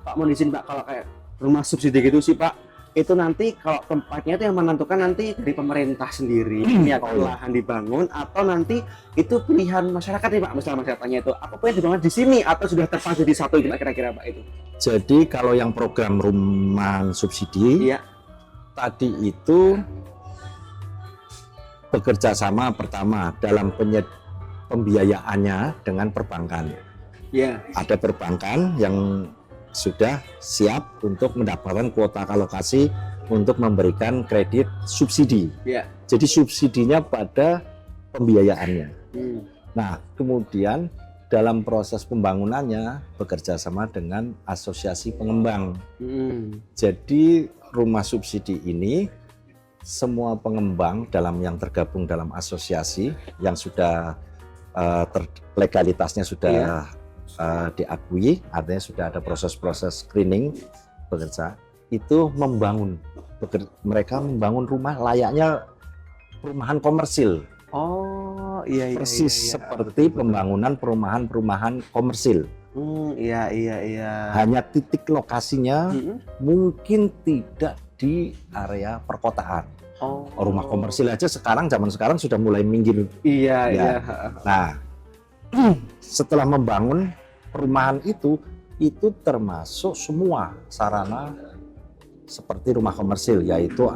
Pak, mau di sini Pak, kalau kayak rumah subsidi gitu sih Pak, itu nanti kalau tempatnya itu yang menentukan nanti dari pemerintah sendiri ini akan lahan dibangun atau nanti itu pilihan masyarakat nih Pak, misalnya masyarakatnya itu apa yang dibangun di sini atau sudah terpadu di satu kira-kira Pak itu? Jadi kalau yang program rumah subsidi tadi itu bekerja sama pertama dalam pembiayaannya dengan perbankan. Ada perbankan yang sudah siap untuk mendapatkan kuota alokasi untuk memberikan kredit subsidi. Jadi subsidinya pada pembiayaannya. Nah, kemudian dalam proses pembangunannya bekerja sama dengan asosiasi pengembang. Jadi rumah subsidi ini semua pengembang yang tergabung dalam asosiasi yang sudah legalitasnya sudah diakui, artinya sudah ada proses-proses screening bekerja, itu mereka membangun rumah layaknya perumahan komersil. Persis seperti pembangunan perumahan komersil. Hanya titik lokasinya mungkin tidak di area perkotaan. Rumah komersil aja zaman sekarang sudah mulai minggir. Nah, setelah membangun perumahan itu termasuk semua sarana seperti rumah komersil, yaitu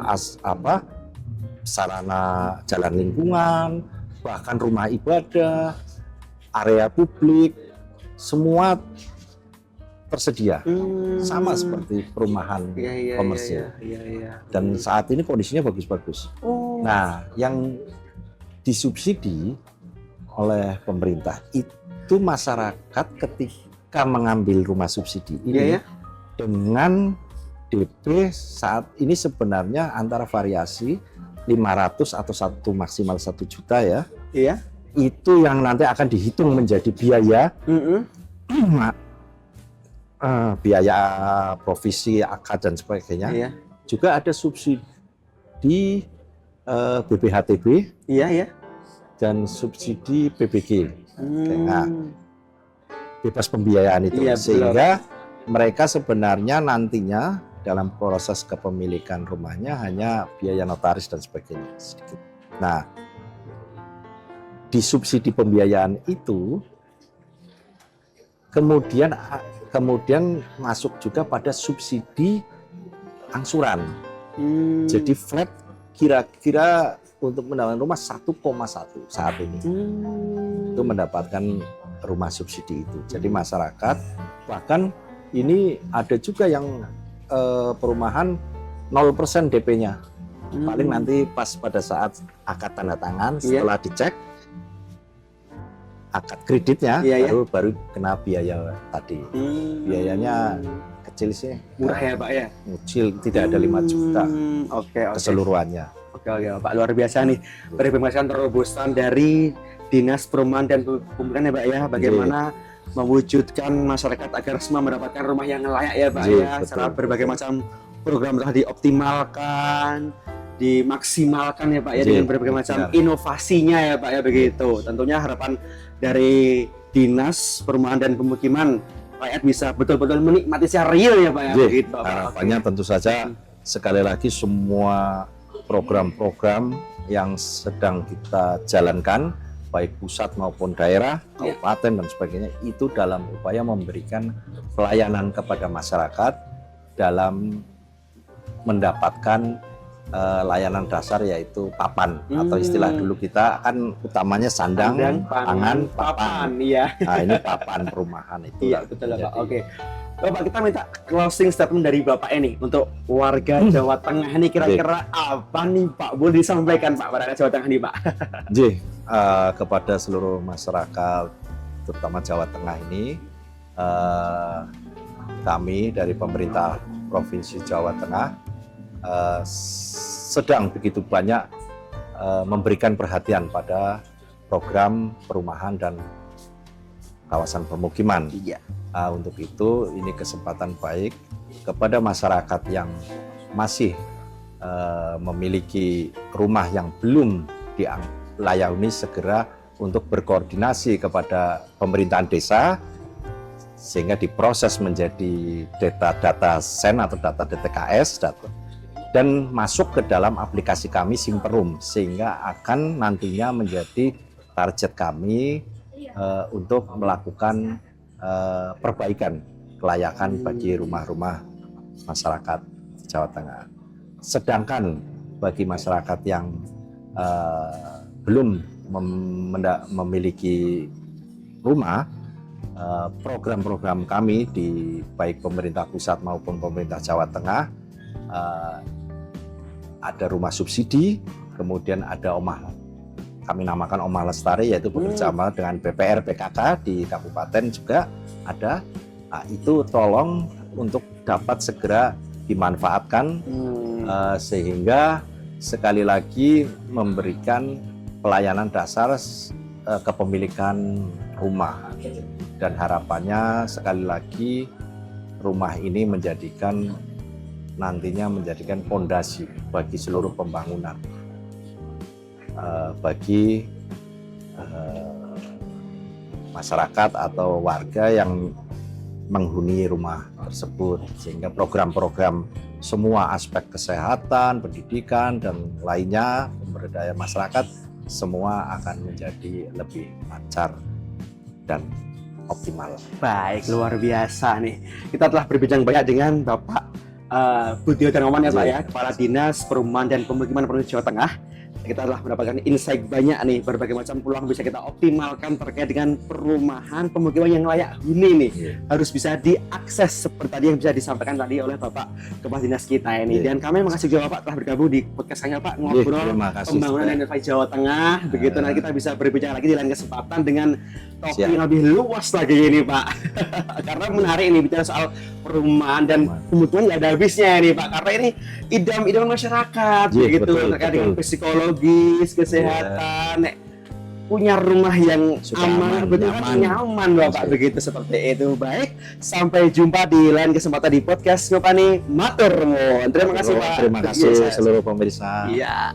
sarana jalan lingkungan, bahkan rumah ibadah, area publik, semua tersedia, sama seperti perumahan komersil. Dan saat ini kondisinya bagus-bagus. Nah, yang disubsidi oleh pemerintah itu masyarakat ketika mengambil rumah subsidi ini dengan DP saat ini sebenarnya antara variasi 500 atau maksimal 1 juta ya. Iya. Itu yang nanti akan dihitung menjadi biaya biaya provisi, akad dan sebagainya. Iya. Juga ada subsidi BPHTB. Iya. Dan subsidi PBG. Nah, bebas pembiayaan itu. Sehingga mereka sebenarnya nantinya dalam proses kepemilikan rumahnya hanya biaya notaris dan sebagainya sedikit. Nah, di subsidi pembiayaan itu kemudian masuk juga pada subsidi angsuran. Jadi flat kira-kira untuk mendapatkan rumah 1,1 saat ini. Itu mendapatkan rumah subsidi itu. Jadi masyarakat, bahkan ini ada juga yang perumahan 0% DP-nya. Paling nanti pas pada saat akad tanda tangan, setelah dicek akad kreditnya, baru kena biaya tadi. Biayanya kecil sih. Murah ya Pak ya? Kecil, tidak ada 5 juta keseluruhannya. Oke Pak, luar biasa nih. Berikan terobosan dari Dinas Perumahan dan Pembangunan ya Pak ya, bagaimana mewujudkan masyarakat agar semua mendapatkan rumah yang layak ya Pak ya, secara berbagai macam program telah dioptimalkan, dimaksimalkan ya Pak ya, dengan berbagai macam inovasinya ya Pak ya, begitu. Tentunya harapan dari Dinas Perumahan dan Pemukiman rakyat bisa betul-betul menikmati secara real ya Pak ya, begitu. Harapannya tentu saja sekali lagi semua program-program yang sedang kita jalankan baik pusat maupun daerah, kabupaten dan sebagainya, itu dalam upaya memberikan pelayanan kepada masyarakat dalam mendapatkan layanan dasar yaitu papan atau istilah dulu kita kan utamanya sandang, pangan, papan. Iya. Nah, ini papan perumahan itu. Iya, betul Pak. Oke. Bapak, kita minta closing statement dari Bapak ini untuk warga Jawa Tengah ini, kira-kira apa nih Pak boleh disampaikan Pak pada Jawa Tengah nih Pak? Kepada seluruh masyarakat terutama Jawa Tengah ini, kami dari pemerintah Provinsi Jawa Tengah sedang begitu banyak memberikan perhatian pada program perumahan dan kawasan pemukiman. Untuk itu ini kesempatan baik kepada masyarakat yang masih memiliki rumah yang belum dilayani, segera untuk berkoordinasi kepada pemerintahan desa sehingga diproses menjadi data SEN atau data DTKS dan masuk ke dalam aplikasi kami Simperum, sehingga akan nantinya menjadi target kami untuk melakukan perbaikan kelayakan bagi rumah-rumah masyarakat Jawa Tengah. Sedangkan bagi masyarakat yang belum memiliki rumah, program-program kami di baik pemerintah pusat maupun pemerintah Jawa Tengah, ada rumah subsidi, kemudian ada kami namakan Omah Lestari, yaitu bekerjasama dengan BPR PKK di kabupaten juga ada. Nah, itu tolong untuk dapat segera dimanfaatkan sehingga sekali lagi memberikan pelayanan dasar kepemilikan rumah, dan harapannya sekali lagi rumah ini nantinya menjadikan fondasi bagi seluruh pembangunan bagi masyarakat atau warga yang menghuni rumah tersebut, sehingga program-program semua aspek kesehatan, pendidikan dan lainnya, pemberdayaan masyarakat semua akan menjadi lebih lancar dan optimal. Baik, luar biasa nih. Kita telah berbincang banyak dengan Bapak Budiodarmawan ya Pak ya, Kepala Dinas Perumahan dan Pemukiman Provinsi Jawa Tengah. kita telah mendapatkan insight banyak nih, berbagai macam peluang bisa kita optimalkan terkait dengan perumahan pemukiman yang layak huni nih. Harus bisa diakses seperti tadi yang bisa disampaikan tadi oleh Bapak Kepala Dinas kita ini. Dan kami makasih juga Bapak telah bergabung di podcast kami Pak, ngobrol pembangunan dan inovasi Jawa Tengah. Begitu nanti kita bisa berbicara lagi di lain kesempatan dengan topik yang lebih luas lagi ini Pak. Karena menarik ini bicara soal perumahan dan pemukiman nggak ada habisnya ini Pak. Karena ini idam-idam masyarakat begitu terkait dengan psikologis, kesehatan. Punya rumah yang aman, betul kan, nyaman Bapak begitu seperti itu. Baik, sampai jumpa di lain kesempatan di podcast Ngopeni Matur Nuwun. Terima kasih Pak. Terima kasih seluruh pemirsa. Iya.